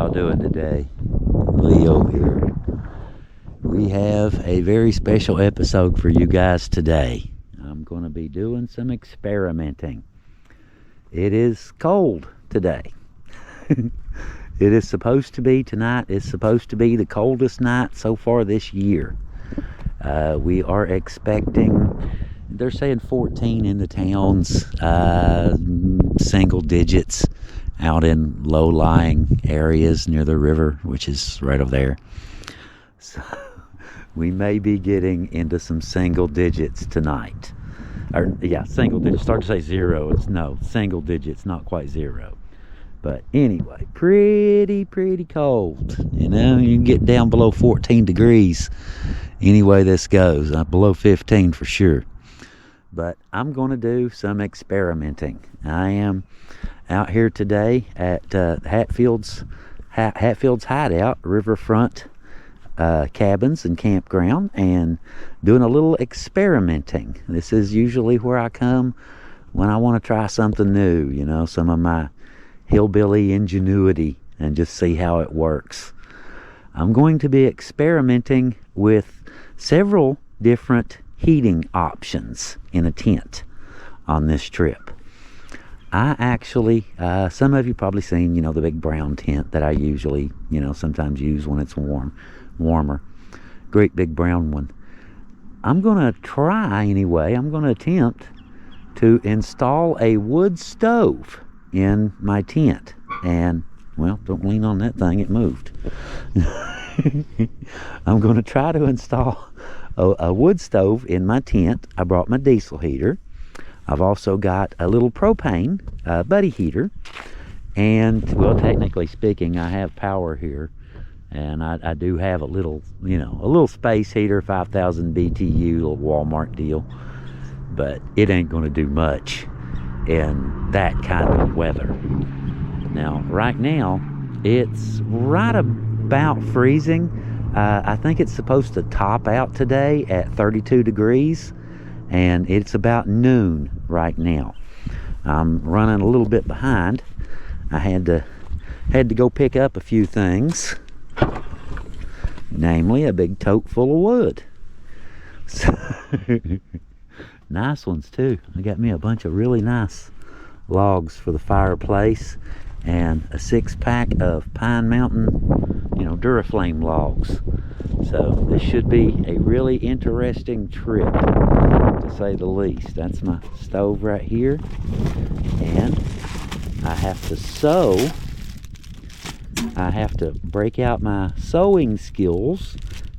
y'all doing today? Leo here. We have a very special episode for you guys today. I'm going to be doing some experimenting. It is cold today. It is supposed to be tonight. It's supposed to be the coldest night so far this year. We are expecting, they're saying 14 in the towns, single digits out in low-lying areas near the river, which is right over there. So we may be getting into some single digits tonight. Or yeah, single digits. Start to say zero. It's no, single digits, not quite zero. But anyway, pretty cold. You know, you can get down below 14 degrees any way this goes. Below 15 for sure. But I'm going to do some experimenting. I am out here today at Hatfield's hideout, riverfront cabins and campground, and doing a little experimenting. This is usually where I come when I want to try something new, you know, some of my hillbilly ingenuity, and just see how it works. I'm going to be experimenting with several different heating options in a tent on this trip. I actually, some of you probably seen, you know, the big brown tent that I usually, you know, sometimes use when it's warmer. Great big brown one. I'm going to try anyway, I'm going to attempt to install a wood stove in my tent. And, well, don't lean on that thing, it moved. I'm going to try to install a wood stove in my tent. I brought my diesel heater. I've also got a little propane buddy heater, and, well, technically speaking, I have power here, and I do have a little, you know, a little space heater, 5,000 BTU, little Walmart deal, but it ain't going to do much in that kind of weather. Now, right now, it's right about freezing. I think it's supposed to top out today at 32 degrees, and it's about noon right now. I'm running a little bit behind. I had to go pick up a few things, namely a big tote full of wood. So, nice ones too. I got me a bunch of really nice logs for the fireplace, and a 6-pack of Pine Mountain, you know, Duraflame logs. So this should be a really interesting trip, to say the least. That's my stove right here, and I have to sew. I have to break out my sewing skills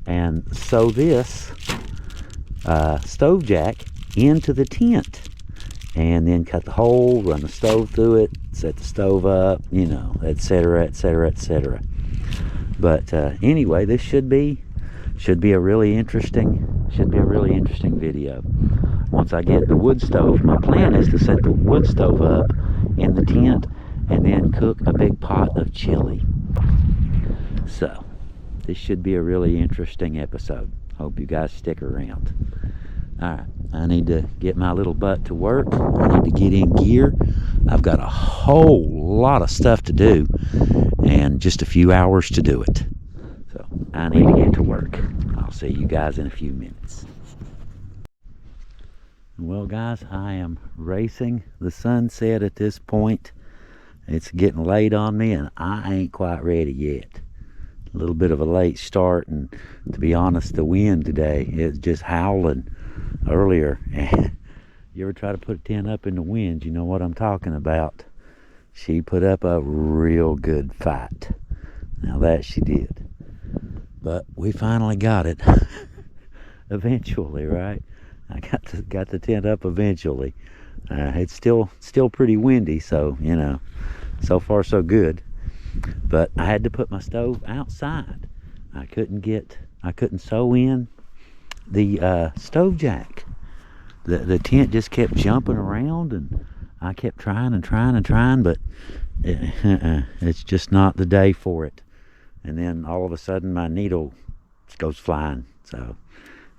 and sew this stove jack into the tent, and then cut the hole, run the stove through it, set the stove up, you know, etc., etc., etc. But anyway, this should be a really interesting video. Once I get the wood stove, my plan is to set the wood stove up in the tent and then cook a big pot of chili. So this should be a really interesting episode. Hope you guys stick around. Alright, I need to get my little butt to work. I need to get in gear. I've got a whole lot of stuff to do and just a few hours to do it. So I need to get to work. I'll see you guys in a few minutes. Well, guys, I am racing the sunset at this point. It's getting late on me, and I ain't quite ready yet. A little bit of a late start, and to be honest, the wind today is just howling earlier. You ever try to put a tent up in the wind? You know what I'm talking about. She put up a real good fight. Now that she did. But we finally got it. Eventually, right? I got the tent up eventually. It's still pretty windy, so, you know, so far so good. But I had to put my stove outside. I couldn't sew in the stove jack. The tent just kept jumping around, and I kept trying, but it's just not the day for it. And then all of a sudden my needle goes flying. So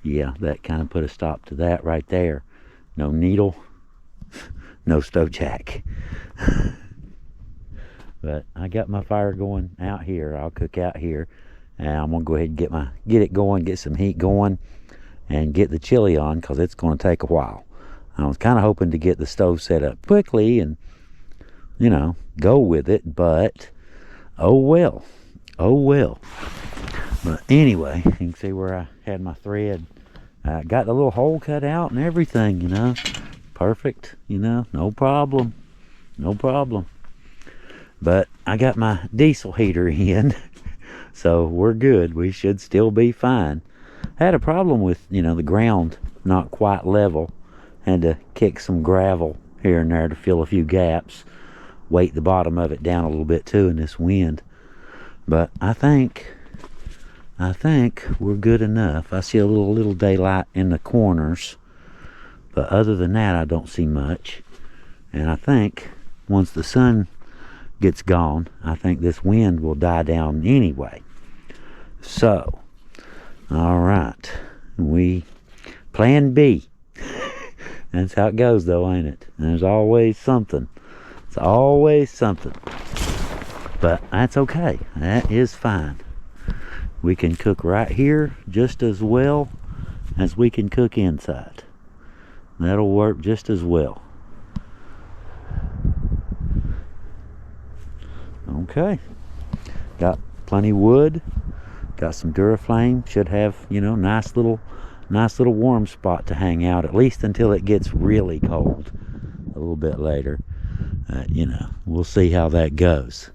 yeah, that kind of put a stop to that right there. No needle, no stove jack. But I got my fire going out here. I'll cook out here. And I'm gonna go ahead and get it going, get some heat going, and get the chili on, because it's gonna take a while. I was kind of hoping to get the stove set up quickly and, you know, go with it, but oh well. Oh well. But anyway, you can see where I had my thread. I got the little hole cut out and everything, you know. Perfect, you know, no problem. No problem. But I got my diesel heater in, so we're good. We should still be fine. I had a problem with, you know, the ground not quite level. Had to kick some gravel here and there to fill a few gaps. Weight the bottom of it down a little bit too in this wind. But I think we're good enough. I see a little daylight in the corners, but other than that I don't see much. And I think once the sun gets gone, I think this wind will die down anyway. So, all right, plan B. That's how it goes though, ain't it? There's always something. It's always something. But that's okay. That is fine. We can cook right here just as well as we can cook inside. That'll work just as well. Okay. Got plenty wood. Got some Duraflame. Should have, you know, nice little warm spot to hang out, at least until it gets really cold a little bit later. You know, we'll see how that goes.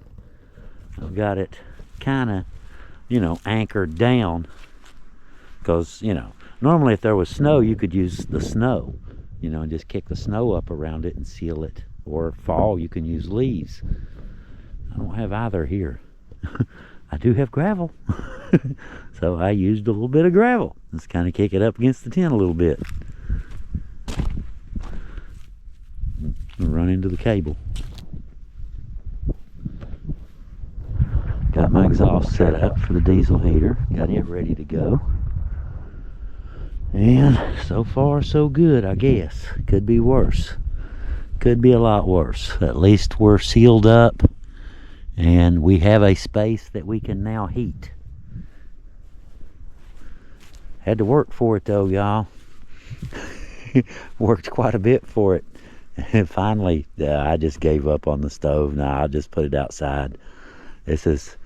I've got it kind of, you know, anchored down, because, you know, normally if there was snow you could use the snow, you know, and just kick the snow up around it and seal it. Or fall, you can use leaves. I don't have either here. I do have gravel. So I used a little bit of gravel. Let's kind of kick it up against the tent a little bit. Run into the cable. Got my exhaust set up for the diesel heater. Got it ready to go. And so far so good, I guess. Could be worse. Could be a lot worse. At least we're sealed up and we have a space that we can now heat. Had to work for it though, y'all. Worked quite a bit for it. And finally, I just gave up on the stove. Now I'll just put it outside. This has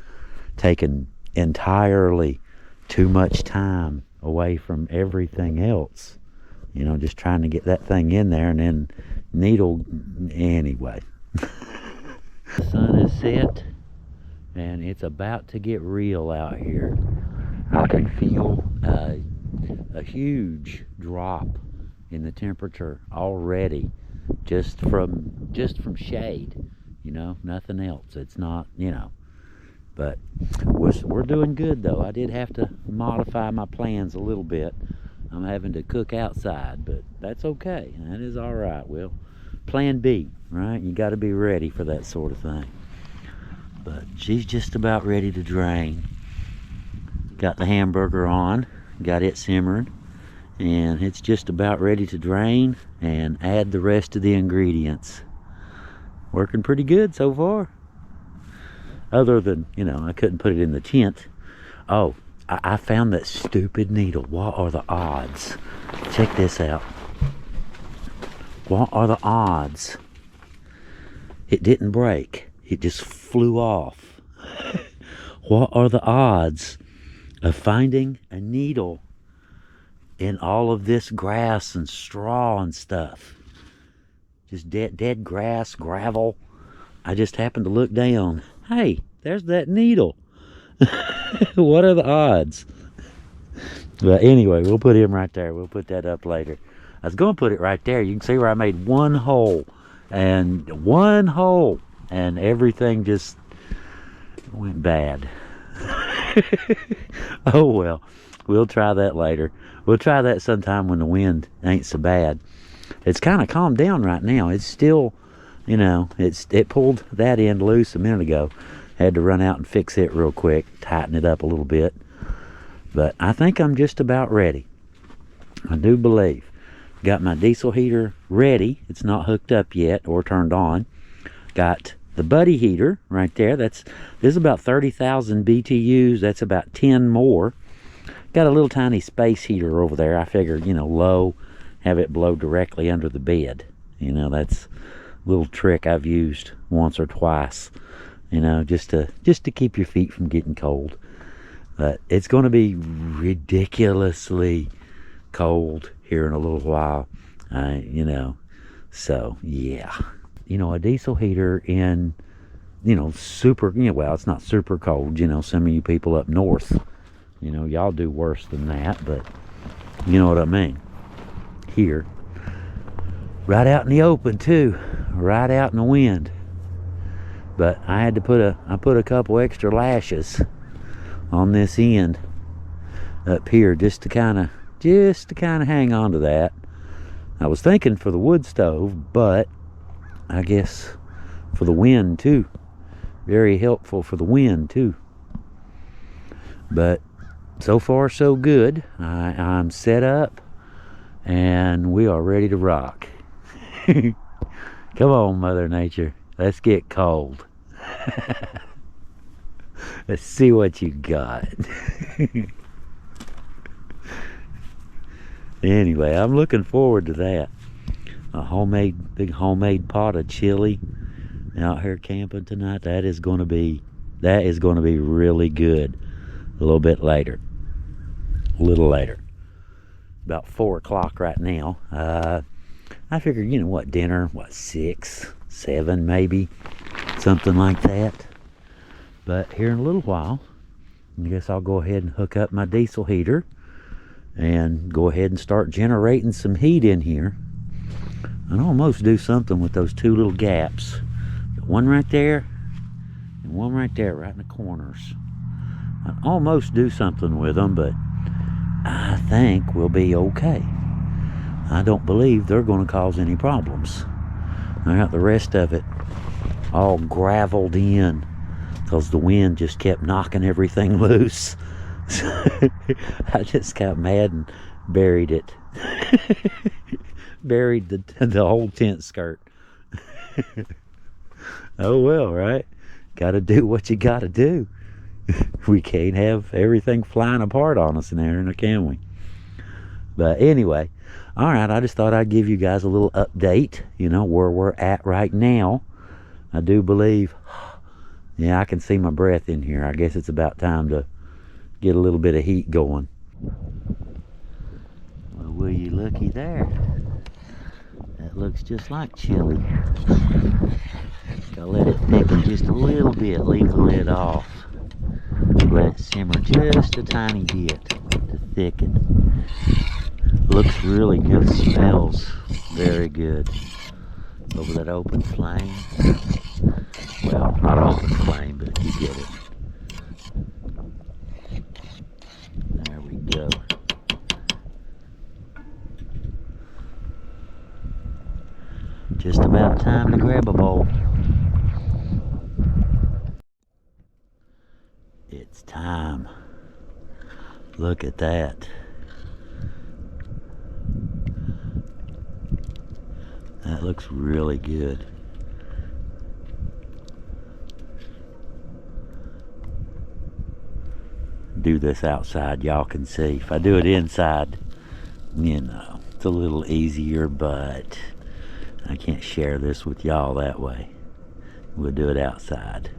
taken entirely too much time away from everything else. You know, just trying to get that thing in there, and then needle, anyway. The sun is set and it's about to get real out here. I can feel a huge drop in the temperature already, just from shade, you know, nothing else. It's not, you know, but we're doing good though. I did have to modify my plans a little bit. I'm having to cook outside, but that's okay. That is all right. Well, plan B, right? You got to be ready for that sort of thing. But she's just about ready to drain. Got the hamburger on, got it simmering, and it's just about ready to drain and add the rest of the ingredients. Working pretty good so far. Other than, you know, I couldn't put it in the tent. Oh, I found that stupid needle. What are the odds? Check this out. What are the odds? It didn't break. It just flew off. What are the odds of finding a needle in all of this grass and straw and stuff? Just dead grass, gravel. I just happened to look down. Hey, there's that needle. What are the odds? But anyway, we'll put him right there. We'll put that up later. I was going to put it right there. You can see where I made one hole, and everything just went bad. Oh well, we'll try that later. We'll try that sometime when the wind ain't so bad. It's kind of calmed down right now. It's still, you know, it pulled that end loose a minute ago. Had to run out and fix it real quick, tighten it up a little bit. But I think I'm just about ready. I do believe. Got my diesel heater ready. It's not hooked up yet or turned on. Got the buddy heater right there. This is about 30,000 BTUs. That's about 10 more. Got a little tiny space heater over there. I figured, you know, low, have it blow directly under the bed. You know, that's a little trick I've used once or twice, you know, just to keep your feet from getting cold. But it's going to be ridiculously cold here in a little while, you know. So yeah, you know, a diesel heater in, you know, super, you know, well, it's not super cold, you know, some of you people up north, you know, y'all do worse than that, but you know what I mean. Here, right out in the open too, right out in the wind. But I had to I put a couple extra lashes on this end up here just to kind of hang on to that. I was thinking for the wood stove, but I guess for the wind too. Very helpful for the wind too. But so far so good. I'm set up and we are ready to rock. Come on, Mother Nature, let's get cold. Let's see what you got. Anyway, I'm looking forward to that. A big homemade pot of chili out here camping tonight. That is going to be really good. A little bit later, a little later, about 4 o'clock right now. I figured, you know what, dinner, what, 6, 7 maybe, something like that. But here in a little while, I guess I'll go ahead and hook up my diesel heater and go ahead and start generating some heat in here. I'd almost do something with those 2 little gaps. One right there and one right there, right in the corners. I'd almost do something with them, but I think we'll be okay. I don't believe they're going to cause any problems. I got the rest of it all graveled in because the wind just kept knocking everything loose. I just got mad and buried it. Buried the whole tent skirt. Oh well, right? Gotta do what you gotta do. We can't have everything flying apart on us in there, can we? But anyway, alright, I just thought I'd give you guys a little update, you know, where we're at right now. I do believe, yeah, I can see my breath in here. I guess it's about time to get a little bit of heat going. Well, will you looky there? That looks just like chili. Gotta let it thicken just a little bit. Leave the lid off. Let it simmer just a tiny bit to thicken. Looks really good. Smells very good. Over that open flame. Well, not open flame, but you get it. There we go. Just about time to grab a bowl. It's time. Look at that. That looks really good. Do this outside, y'all can see. If I do it inside, you know, it's a little easier, but I can't share this with y'all that way. We'll do it outside.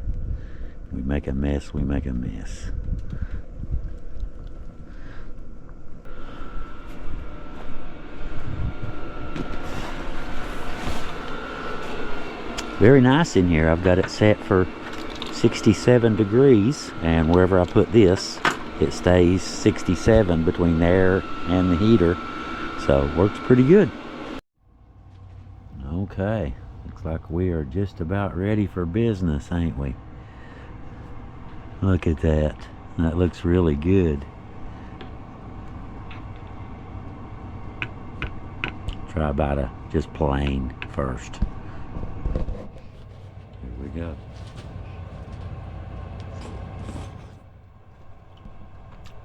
We make a mess, we make a mess. Very nice in here. I've got it set for 67 degrees, and wherever I put this, it stays 67 between there and the heater. So works pretty good. Okay, looks like we are just about ready for business, ain't we? Look at that. That looks really good. Try about a just plain first. Here we go.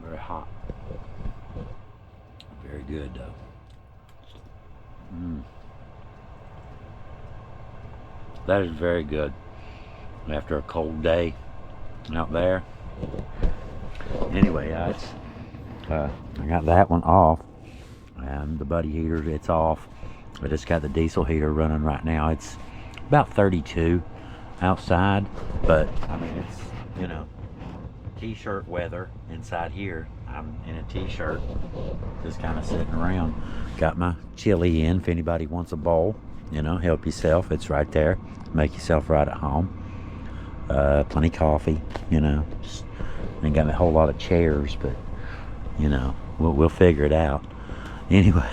Very hot. Very good though. That is very good. after a cold day out there. Anyway, I got that one off, and the buddy heater, it's off. I just got the diesel heater running right now. It's about 32 outside, but I mean, it's, you know, t-shirt weather inside here. I'm in a t-shirt, just kind of sitting around. Got my chili in. If anybody wants a bowl, you know, help yourself. It's right there. Make yourself right at home. Plenty coffee, you know. Just ain't got a whole lot of chairs, but you know, we'll figure it out. Anyway,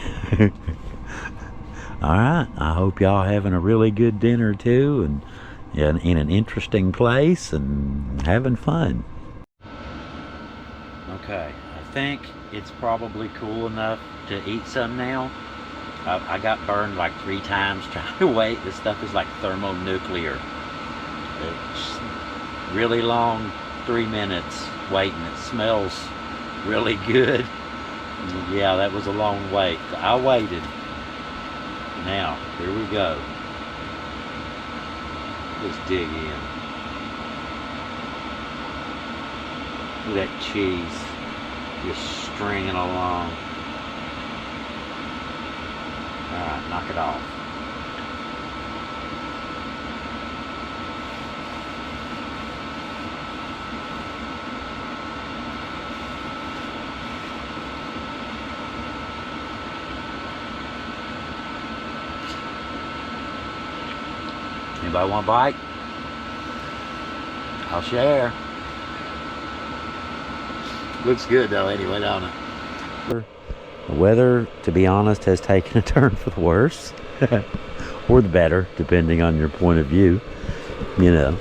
all right. I hope y'all having a really good dinner too, and in an interesting place and having fun. Okay, I think it's probably cool enough to eat some now. I got burned like 3 times trying to wait. This stuff is like thermonuclear. It's really long, 3 minutes waiting. It smells really good. Yeah, that was a long wait. I waited. Now, here we go. Let's dig in. Look at that cheese just stringing along. Alright, knock it off. Anybody want a bite? I'll share. Looks good though anyway, don't it? The weather, to be honest, has taken a turn for the worse. Or the better, depending on your point of view. You know.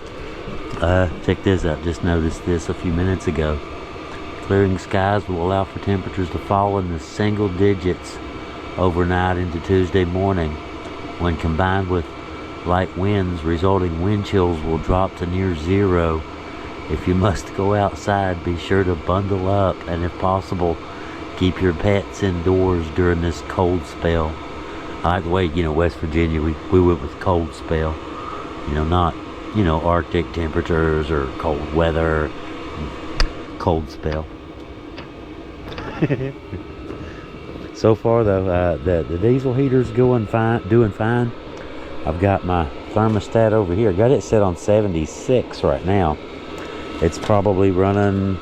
Check this out. Just noticed this a few minutes ago. Clearing skies will allow for temperatures to fall in the single digits overnight into Tuesday morning. When combined with light winds, resulting wind chills will drop to near zero. If you must go outside, be sure to bundle up, and if possible, keep your pets indoors during this cold spell. I like the way, you know, West Virginia, we went with cold spell. You know, not, you know, Arctic temperatures or cold weather. Cold spell. So far though, the diesel heater's doing fine. I've got my thermostat over here. Got it set on 76 right now. It's probably running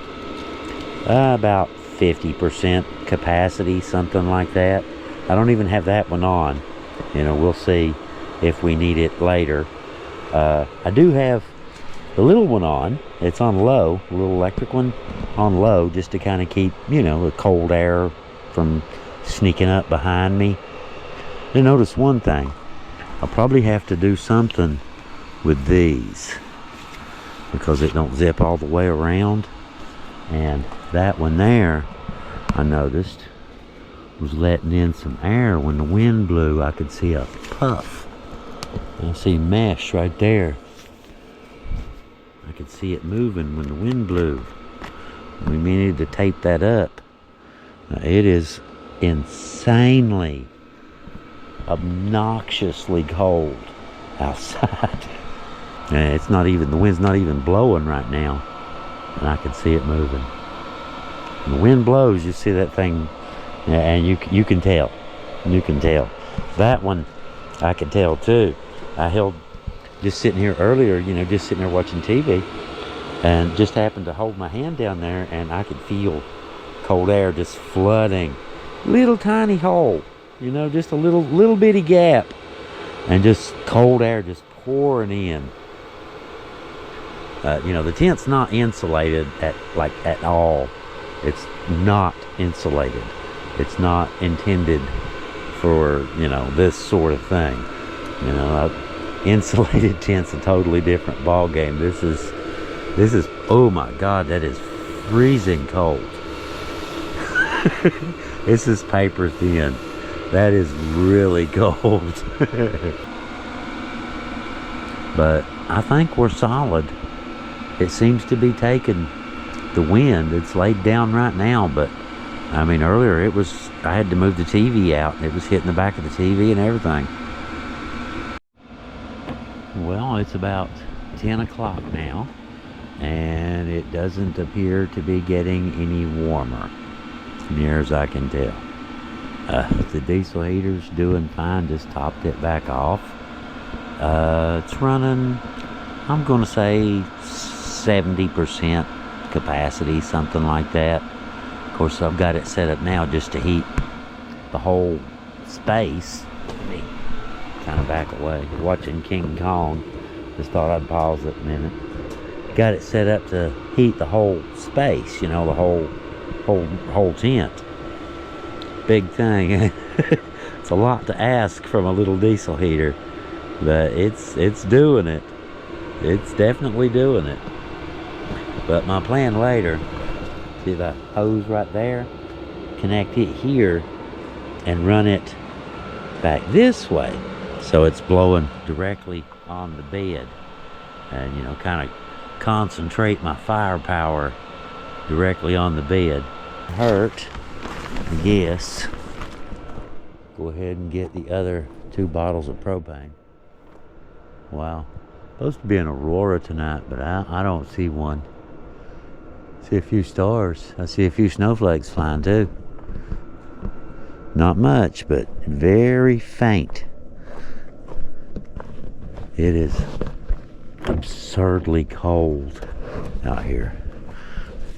about 50% capacity, something like that. I don't even have that one on. You know, we'll see if we need it later. I do have the little one on. It's on low, a little electric one on low, just to kind of keep, you know, the cold air from sneaking up behind me. Then notice one thing. I'll probably have to do something with these because it don't zip all the way around. And that one there, I noticed, was letting in some air. When the wind blew, I could see a puff. I see mesh right there. I could see it moving when the wind blew. We needed to tape that up. Now, it is insanely, obnoxiously cold outside. And it's not even, the wind's not even blowing right now, and I can see it moving. When the wind blows, you see that thing, and you can tell. You can tell. That one, I can tell too. I held, just sitting here earlier, you know, just sitting there watching TV, and just happened to hold my hand down there, and I could feel cold air just flooding. Little tiny hole, you know, just a little bitty gap, and just cold air just pouring in. You know, the tent's not insulated at all. It's not insulated. It's not intended for, you know, this sort of thing. You know, insulated tent's a totally different ball game. This is, oh my God, that is freezing cold. This is paper thin. That is really cold. But I think we're solid. It seems to be taking the wind. It's laid down right now, but I mean, earlier it was, I had to move the TV out, and it was hitting the back of the TV and everything. Well, it's about 10 o'clock now, and it doesn't appear to be getting any warmer, near as I can tell. The diesel heater's doing fine, just topped it back off. It's running, I'm gonna say 70% capacity, something like that. Of course, I've got it set up now just to heat the whole space. Let me kind of back away. Watching King Kong, just thought I'd pause it a minute. Got it set up to heat the whole space, you know, the whole tent. Big thing. It's a lot to ask from a little diesel heater, but it's doing it. It's definitely doing it. But my plan later, see the hose right there, connect it here and run it back this way, so it's blowing directly on the bed, and you know, kind of concentrate my firepower directly on the bed. Hurt, I guess. Go ahead and get the other 2 bottles of propane. Wow, supposed to be an aurora tonight, but I don't see one. See a few stars. I see a few snowflakes flying too. Not much, but very faint. It is absurdly cold out here.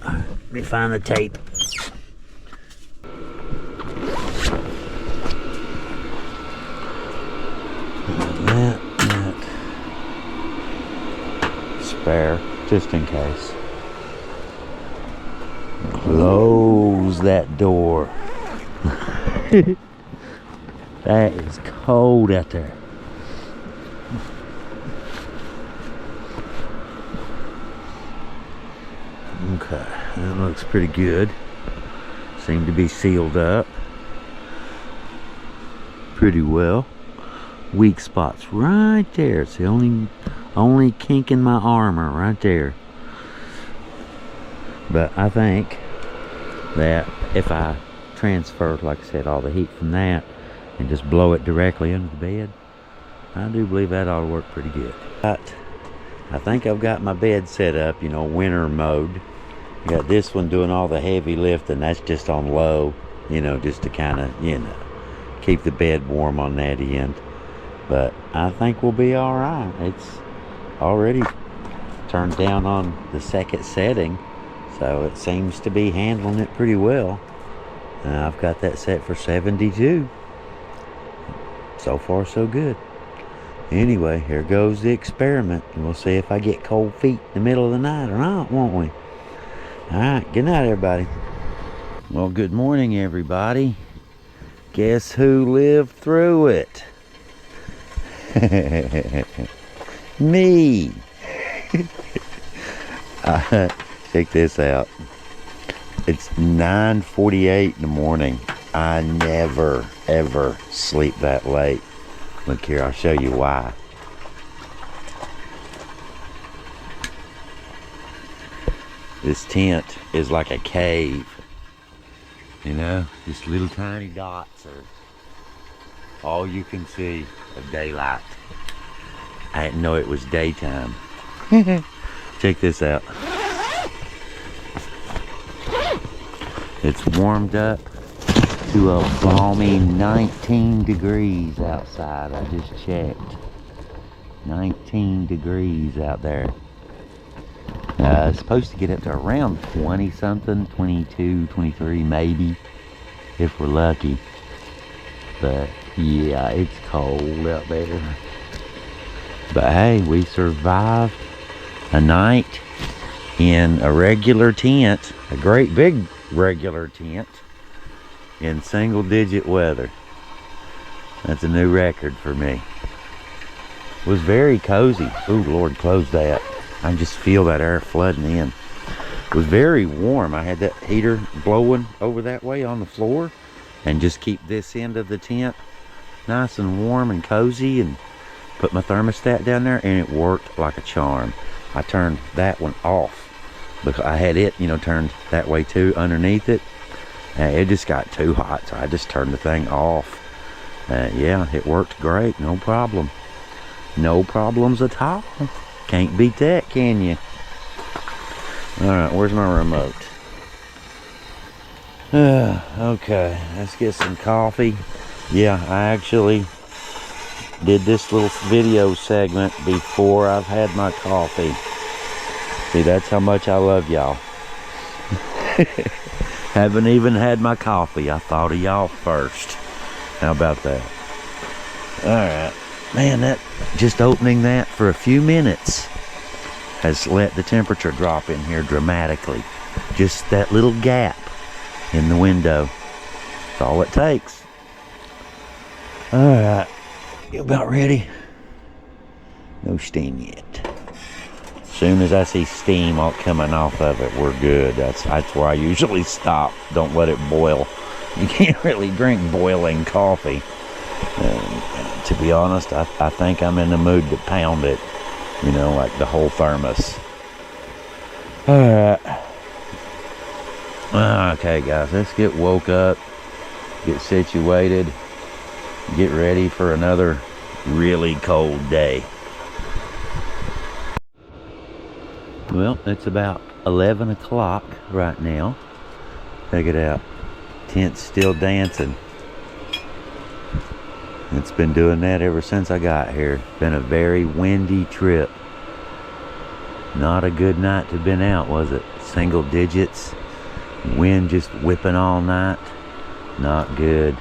Let me find the tape. That. Spare, just in case. Close that door. That is cold out there. Okay, that looks pretty good. Seem to be sealed up pretty well. Weak spots right there. It's the only kink in my armor right there. But I think that if I transfer, like I said, all the heat from that and just blow it directly into the bed, I do believe that ought to work pretty good. But I think I've got my bed set up, you know, winter mode. Got this one doing all the heavy lifting. That's just on low, you know, just to kind of, you know, keep the bed warm on that end. But I think we'll be all right. It's already turned down on the second setting, so it seems to be handling it pretty well. I've got that set for 72. So far, so good. Anyway, here goes the experiment. And we'll see if I get cold feet in the middle of the night or not, won't we? Alright, good night, everybody. Well, good morning, everybody. Guess who lived through it? Me. Check this out. It's 9:48 in the morning. I never ever sleep that late. Look here, I'll show you why. This tent is like a cave, you know, just little tiny dots are all you can see of daylight. I didn't know it was daytime. Check this out. It's warmed up to a balmy 19 degrees outside. I just checked. 19 degrees out there. It's supposed to get up to around 20 something, 22, 23 maybe, if we're lucky. But yeah, it's cold out there. But hey, we survived a night in a regular tent, a great big regular tent, in single digit weather. That's a new record for me. It was very cozy. Oh Lord, close that. I just feel that air flooding in. It was very warm. I had that heater blowing over that way on the floor, and just keep this end of the tent nice and warm and cozy, and put my thermostat down there, and it worked like a charm. I turned that one off because I had it, you know, turned that way too underneath it, and it just got too hot, so I just turned the thing off. Yeah, it worked great, no problem. No problems at all. Can't beat that, can you? Alright, where's my remote? Okay, let's get some coffee. Yeah, I actually did this little video segment before I've had my coffee. See, that's how much I love y'all. Haven't even had my coffee. I thought of y'all first. How about that? Alright. Man, that just opening that for a few minutes has let the temperature drop in here dramatically. Just that little gap in the window. That's all it takes. Alright. You about ready? No steam yet. As soon as I see steam all coming off of it, we're good. That's where I usually stop. Don't let it boil. You can't really drink boiling coffee. To be honest, I think I'm in the mood to pound it. You know, like the whole thermos. Alright. Okay, guys, let's get woke up. Get situated. Get ready for another really cold day. Well, it's about 11 o'clock right now. Check it out. Tent's still dancing. It's been doing that ever since I got here. Been a very windy trip. Not a good night to have been out, was it? Single digits. Wind just whipping all night. Not good.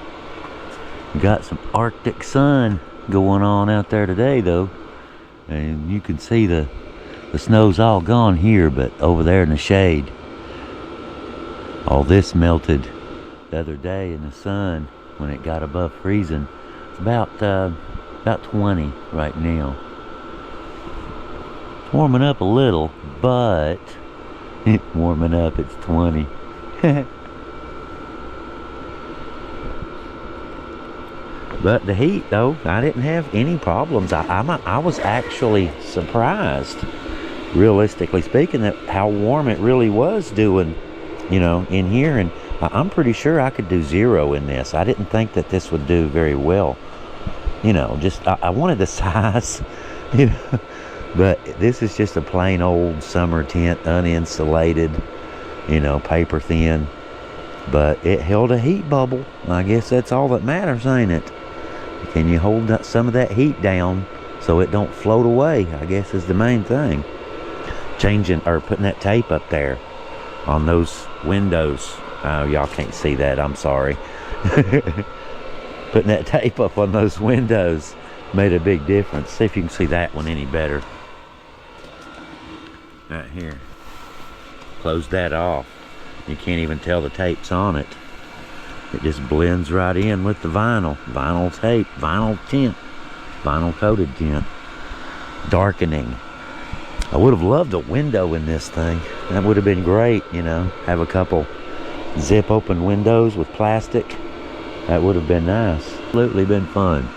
Got some Arctic sun going on out there today, though. And you can see the snow's all gone here, but over there in the shade, all this melted the other day in the sun when it got above freezing. It's about 20 right now. It's warming up a little, but warming up, it's 20. But the heat, though, I didn't have any problems. I was actually surprised, realistically speaking, that how warm it really was doing, you know, in here. And I'm pretty sure I could do 0 in this. I didn't think that this would do very well. You know, just I wanted the size, you know. But this is just a plain old summer tent, uninsulated, you know, paper thin. But it held a heat bubble. I guess that's all that matters, ain't it? Can you hold some of that heat down so it don't float away, I guess is the main thing. Changing or putting that tape up there on those windows. Oh, y'all can't see that, I'm sorry. Putting that tape up on those windows made a big difference. See if you can see that one any better. Right here. Close that off. You can't even tell the tape's on it. It just blends right in with the vinyl. Vinyl tape, vinyl tent, vinyl coated tent. Darkening. I would have loved a window in this thing. That would have been great, you know. Have a couple zip open windows with plastic. That would have been nice. Absolutely been fun.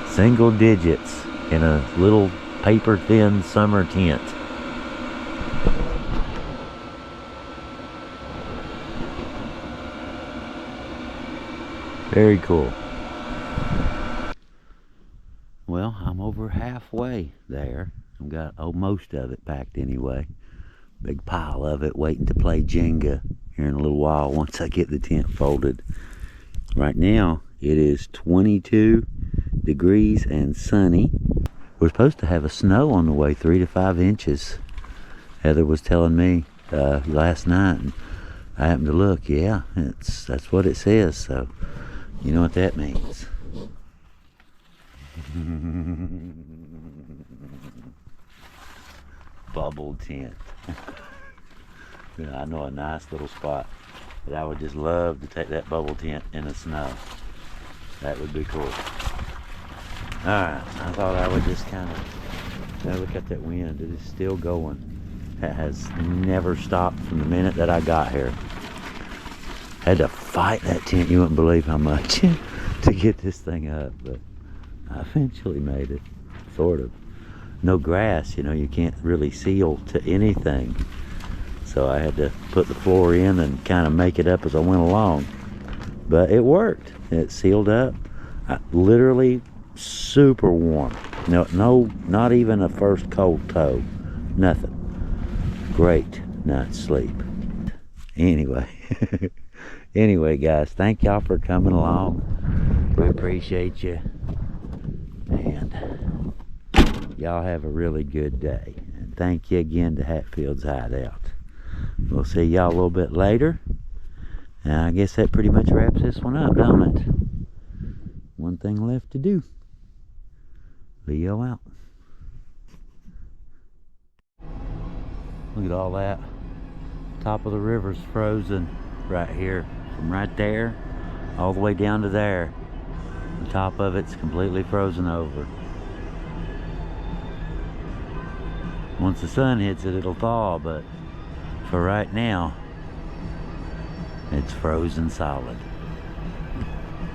Single digits in a little paper thin summer tent. Very cool. Well, I'm over halfway there. I've got most of it packed anyway. Big pile of it waiting to play Jenga here in a little while once I get the tent folded. Right now it is 22 degrees and sunny. We're supposed to have a snow on the way, 3 to 5 inches. Heather was telling me last night, and I happened to look. Yeah, that's what it says. So you know what that means. Bubble tent. Yeah, I know a nice little spot that I would just love to take that bubble tent in the snow. That would be cool. Alright, I thought I would just kind of, now look at that wind. It is still going. It has never stopped from the minute that I got here. Had to fight that tent, you wouldn't believe how much, to get this thing up, but I eventually made it, sort of. No grass, you know, you can't really seal to anything. So I had to put the floor in and kind of make it up as I went along. But it worked. It sealed up. Literally super warm. No, not even a first cold toe. Nothing. Great night's sleep. Anyway. Anyway, guys, thank y'all for coming along. We appreciate you. And y'all have a really good day. And thank you again to Hatfield's Hideout. We'll see y'all a little bit later. And I guess that pretty much wraps this one up, don't it? One thing left to do. Leo out. Look at all that. Top of the river's frozen right here. From right there all the way down to there. The top of it's completely frozen over. Once the sun hits it, it'll thaw, but for right now, it's frozen solid.